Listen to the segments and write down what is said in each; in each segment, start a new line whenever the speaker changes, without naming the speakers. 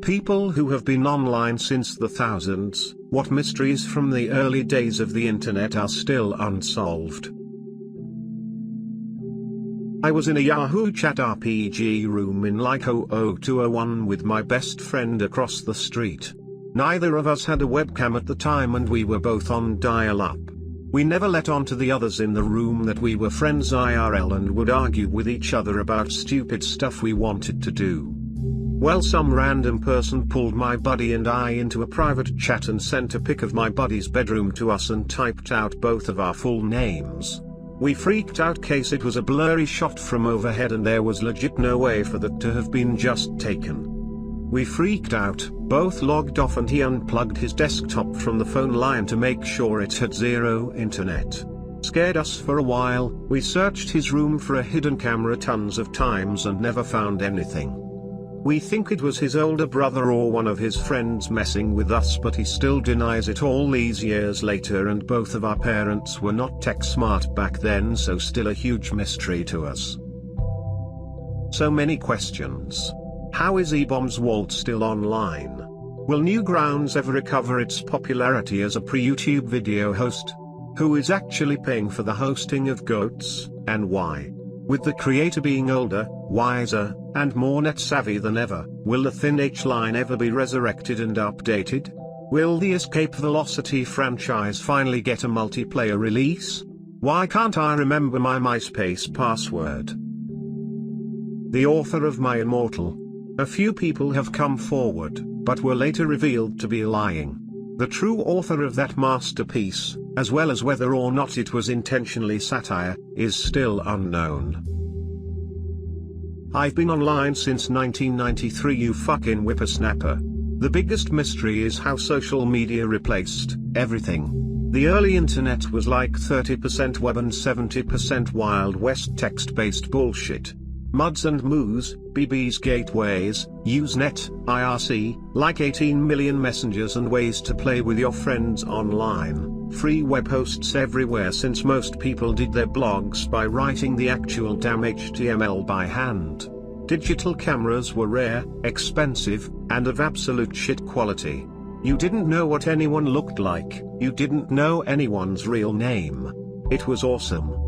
People who have been online since the thousands, what mysteries from the early days of the internet are still unsolved? I was in a Yahoo Chat RPG room in like 00201 with my best friend across the street. Neither of us had a webcam at the time and we were both on dial-up. We never let on to the others in the room that we were friends IRL and would argue with each other about stupid stuff we wanted to do. Well, some random person pulled my buddy and I into a private chat and sent a pic of my buddy's bedroom to us and typed out both of our full names. We freaked out case it was a blurry shot from overhead and there was legit no way for that to have been just taken. We freaked out, both logged off and he unplugged his desktop from the phone line to make sure it had zero internet. Scared us for a while, we searched his room for a hidden camera tons of times and never found anything. We think it was his older brother or one of his friends messing with us, but he still denies it all these years later, and both of our parents were not tech smart back then, so still a huge mystery to us. So many questions. How is E-Bomb's Walt still online? Will Newgrounds ever recover its popularity as a pre-YouTube video host? Who is actually paying for the hosting of Goats, and why? With the creator being older, wiser, and more net-savvy than ever, will the Thin H line ever be resurrected and updated? Will the Escape Velocity franchise finally get a multiplayer release? Why can't I remember my MySpace password? The author of My Immortal. A few people have come forward, but were later revealed to be lying. The true author of that masterpiece, as well as whether or not it was intentionally satire, is still unknown. I've been online since 1993, you fucking whippersnapper. The biggest mystery is how social media replaced everything. The early internet was like 30% web and 70% Wild West text-based bullshit. Muds and Moos, BB's gateways, Usenet, IRC, like 18 million messengers and ways to play with your friends online, free web hosts everywhere since most people did their blogs by writing the actual damn HTML by hand. Digital cameras were rare, expensive, and of absolute shit quality. You didn't know what anyone looked like, you didn't know anyone's real name. It was awesome.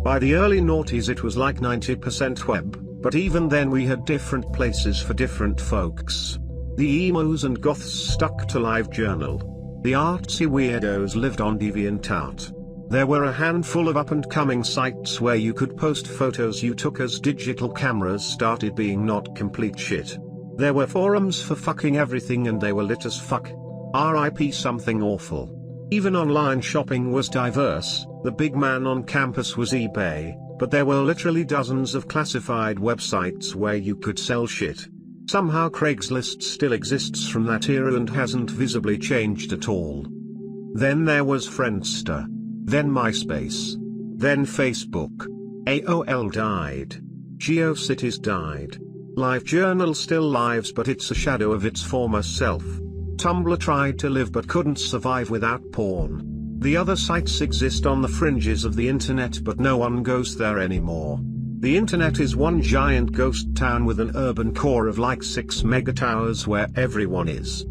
By the early noughties it was like 90% web, but even then we had different places for different folks. The emos and goths stuck to LiveJournal. The artsy weirdos lived on DeviantArt. There were a handful of up-and-coming sites where you could post photos you took as digital cameras started being not complete shit. There were forums for fucking everything and they were lit as fuck. RIP something awful. Even online shopping was diverse. The big man on campus was eBay, but there were literally dozens of classified websites where you could sell shit. Somehow Craigslist still exists from that era and hasn't visibly changed at all. Then there was Friendster. Then MySpace. Then Facebook. AOL died. GeoCities died. LiveJournal still lives, but it's a shadow of its former self. Tumblr tried to live but couldn't survive without porn. The other sites exist on the fringes of the internet but no one goes there anymore. The internet is one giant ghost town with an urban core of like 6 megatowers where everyone is.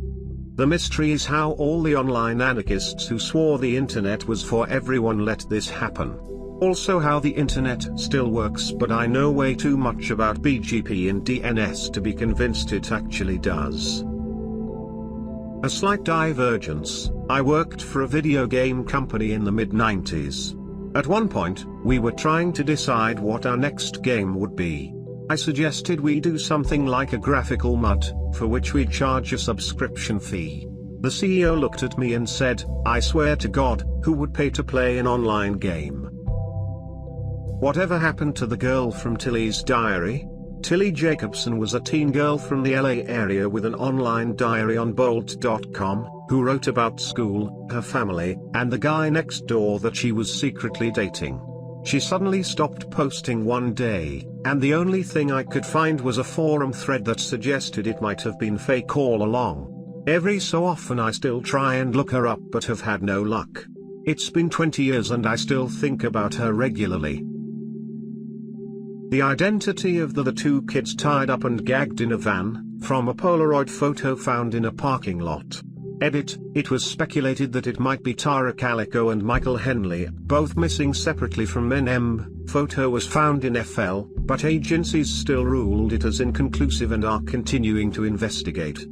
The mystery is how all the online anarchists who swore the internet was for everyone let this happen. Also how the internet still works, but I know way too much about BGP and DNS to be convinced it actually does. A slight divergence. I worked for a video game company in the mid-90s. At one point, we were trying to decide what our next game would be. I suggested we do something like a graphical MUD, for which we charge a subscription fee. The CEO looked at me and said, "I swear to God, who would pay to play an online game?" Whatever happened to the girl from Tilly's Diary? Tilly Jacobson was a teen girl from the LA area with an online diary on Bolt.com, who wrote about school, her family, and the guy next door that she was secretly dating. She suddenly stopped posting one day, and the only thing I could find was a forum thread that suggested it might have been fake all along. Every so often I still try and look her up but have had no luck. It's been 20 years and I still think about her regularly. The identity of the two kids tied up and gagged in a van, from a Polaroid photo found in a parking lot. Edit, it was speculated that it might be Tara Calico and Michael Henley, both missing separately from NM. Photo was found in FL, but agencies still ruled it as inconclusive and are continuing to investigate.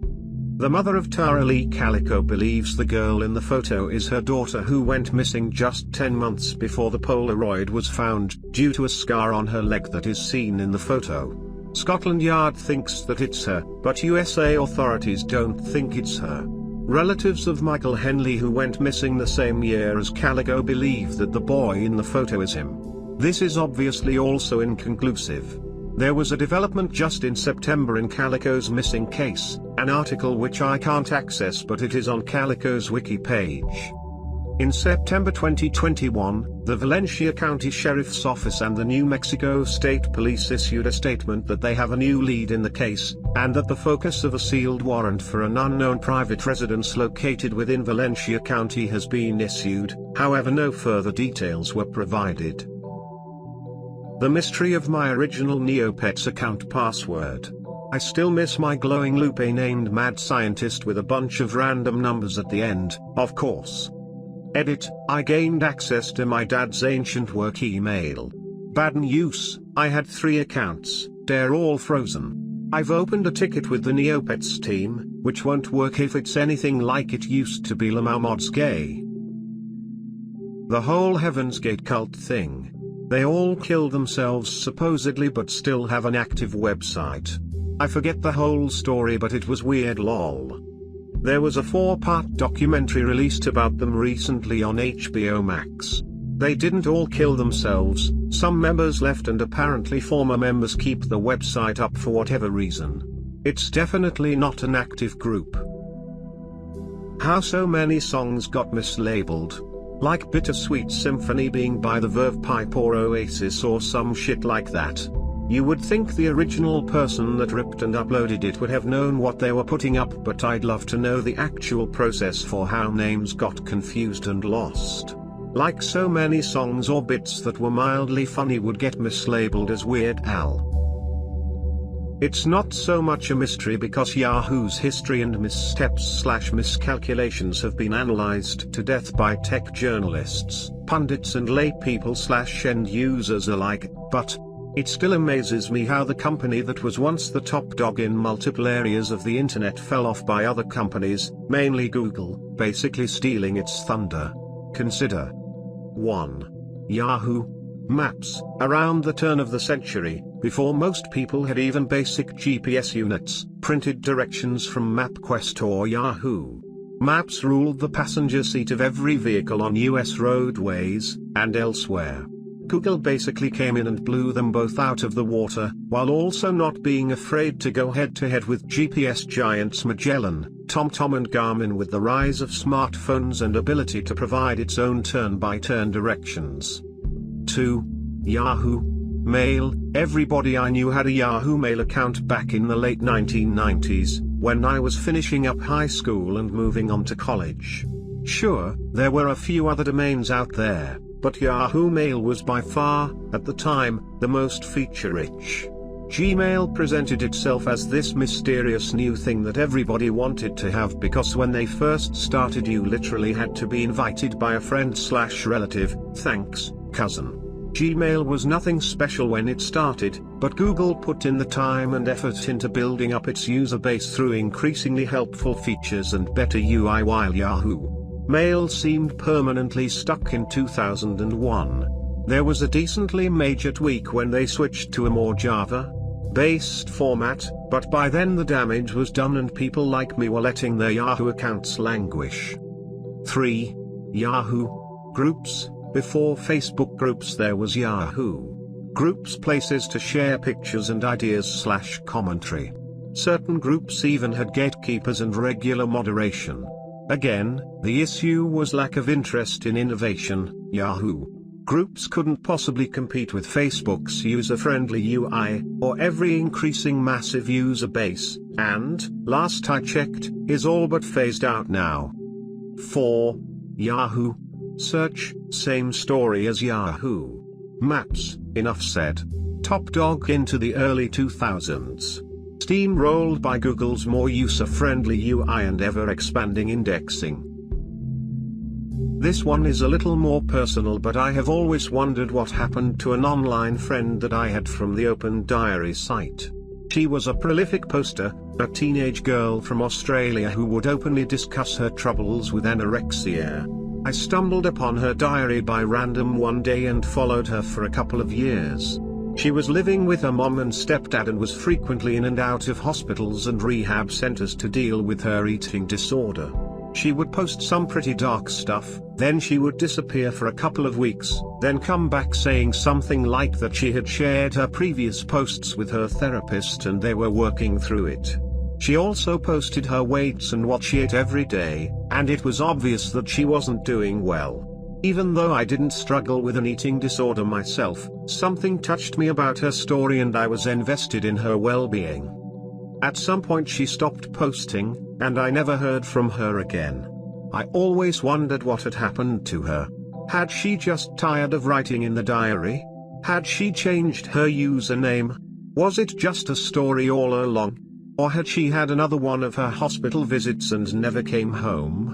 The mother of Tara Lee Calico believes the girl in the photo is her daughter, who went missing just 10 months before the Polaroid was found, due to a scar on her leg that is seen in the photo. Scotland Yard thinks that it's her, but USA authorities don't think it's her. Relatives of Michael Henley, who went missing the same year as Calico, believe that the boy in the photo is him. This is obviously also inconclusive. There was a development just in September in Calico's missing case, an article which I can't access, but it is on Calico's wiki page. In September 2021, the Valencia County Sheriff's Office and the New Mexico State Police issued a statement that they have a new lead in the case, and that the focus of a sealed warrant for an unknown private residence located within Valencia County has been issued. However, no further details were provided. The mystery of my original Neopets account password. I still miss my glowing Lupe named Mad Scientist with a bunch of random numbers at the end, of course. Edit, I gained access to my dad's ancient work email. Bad news, I had 3 accounts, they're all frozen. I've opened a ticket with the Neopets team, which won't work if it's anything like it used to be. Lamau gay. The whole Heaven's Gate cult thing. They all killed themselves supposedly, but still have an active website. I forget the whole story, but it was weird lol. There was a 4-part documentary released about them recently on HBO Max. They didn't all kill themselves, some members left and apparently former members keep the website up for whatever reason. It's definitely not an active group. How so many songs got mislabeled? Like Bittersweet Symphony being by the Verve Pipe or Oasis or some shit like that. You would think the original person that ripped and uploaded it would have known what they were putting up, but I'd love to know the actual process for how names got confused and lost. Like so many songs or bits that were mildly funny would get mislabeled as Weird Al. It's not so much a mystery because Yahoo's history and missteps/miscalculations have been analyzed to death by tech journalists, pundits and laypeople/end users alike, but it still amazes me how the company that was once the top dog in multiple areas of the internet fell off by other companies, mainly Google, basically stealing its thunder. Consider 1. Yahoo Maps. Around the turn of the century, before most people had even basic GPS units, printed directions from MapQuest or Yahoo Maps ruled the passenger seat of every vehicle on US roadways, and elsewhere. Google basically came in and blew them both out of the water, while also not being afraid to go head-to-head with GPS giants Magellan, TomTom and Garmin with the rise of smartphones and ability to provide its own turn-by-turn directions. 2. Yahoo Mail. Everybody I knew had a Yahoo Mail account back in the late 1990s, when I was finishing up high school and moving on to college. Sure, there were a few other domains out there, but Yahoo Mail was by far, at the time, the most feature-rich. Gmail presented itself as this mysterious new thing that everybody wanted to have because when they first started you literally had to be invited by a friend/relative, thanks, cousin. Gmail was nothing special when it started, but Google put in the time and effort into building up its user base through increasingly helpful features and better UI, while Yahoo Mail seemed permanently stuck in 2001. There was a decently major tweak when they switched to a more Java-based format, but by then the damage was done and people like me were letting their Yahoo accounts languish. 3. Yahoo Groups. Before Facebook groups there was Yahoo Groups, places to share pictures and ideas/commentary. Certain groups even had gatekeepers and regular moderation. Again, the issue was lack of interest in innovation. Yahoo Groups couldn't possibly compete with Facebook's user-friendly UI, or every increasing massive user base, and, last I checked, is all but phased out now. 4. Yahoo Search. Same story as Yahoo Maps, enough said. Top dog into the early 2000s. steamrolled by Google's more user-friendly UI and ever-expanding indexing. This one is a little more personal, but I have always wondered what happened to an online friend that I had from the Open Diary site. She was a prolific poster, a teenage girl from Australia who would openly discuss her troubles with anorexia. I stumbled upon her diary by random one day and followed her for a couple of years. She was living with her mom and stepdad and was frequently in and out of hospitals and rehab centers to deal with her eating disorder. She would post some pretty dark stuff, then she would disappear for a couple of weeks, then come back saying something like that she had shared her previous posts with her therapist and they were working through it. She also posted her weights and what she ate every day, and it was obvious that she wasn't doing well. Even though I didn't struggle with an eating disorder myself, something touched me about her story and I was invested in her well-being. At some point she stopped posting, and I never heard from her again. I always wondered what had happened to her. Had she just tired of writing in the diary? Had she changed her username? Was it just a story all along? Or had she had another one of her hospital visits and never came home?